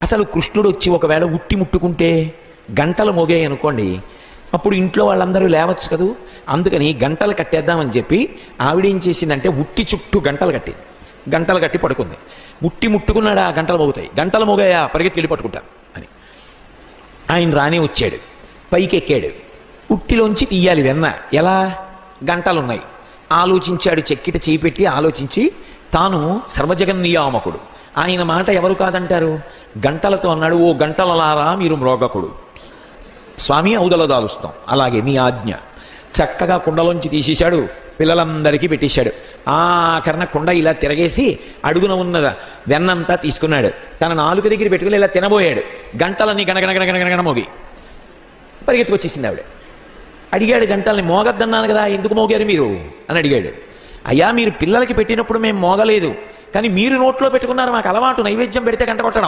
అసలు కృష్ణుడు వచ్చి ఒకవేళ ఉట్టి ముట్టుకుంటే గంటలు మోగాయి అనుకోండి, అప్పుడు ఇంట్లో వాళ్ళందరూ లేవచ్చు కదూ. అందుకని గంటలు కట్టేద్దామని చెప్పి ఆవిడేం చేసిందంటే ఉట్టి చుట్టూ గంటలు కట్టింది. గంటలు కట్టి పడుకుంది. ఉట్టి ముట్టుకున్నాడా గంటలు మోగుతాయి, గంటలు మోగాయా పరిగెత్తి వెళ్ళి పట్టుకుంటారు అని. ఆయన రానే వచ్చాడు, పైకి ఎక్కాడు. ఉట్టిలోంచి తీయాలి వెన్న, ఎలా? గంటలున్నాయి. ఆలోచించాడు, చెక్కిట చేయి పెట్టి ఆలోచించి, తాను సర్వజగన్నియామకుడు, ఆయన మాట ఎవరు కాదంటారు. గంటలతో అన్నాడు, ఓ గంటలలారా మీరు మ్రోగకుడు, స్వామి ఔదలదాలుస్తాం, అలాగే మీ ఆజ్ఞ. చక్కగా కుండలోంచి తీసేశాడు, పిల్లలందరికీ పెట్టేశాడు. ఆఖరణ కుండ ఇలా తిరగేసి అడుగున ఉన్న వెన్నంతా తీసుకున్నాడు, తన నాలుక దగ్గర పెట్టుకుని ఇలా తినబోయాడు. గంటలన్నీ గణగణగణగణగణ మోగి పరిగెత్తుకొచ్చేసింది ఆవిడ. అడిగాడు, గంటల్ని మోగద్దన్నాను కదా, ఎందుకు మోగారు మీరు అని అడిగాడు. అయ్యా, మీరు పిల్లలకి పెట్టినప్పుడు మేము మోగలేదు, కానీ మీరు నోట్లో పెట్టుకున్నారు, మాకు అలవాటు నైవేద్యం పెడితే గంట కొట్టడం.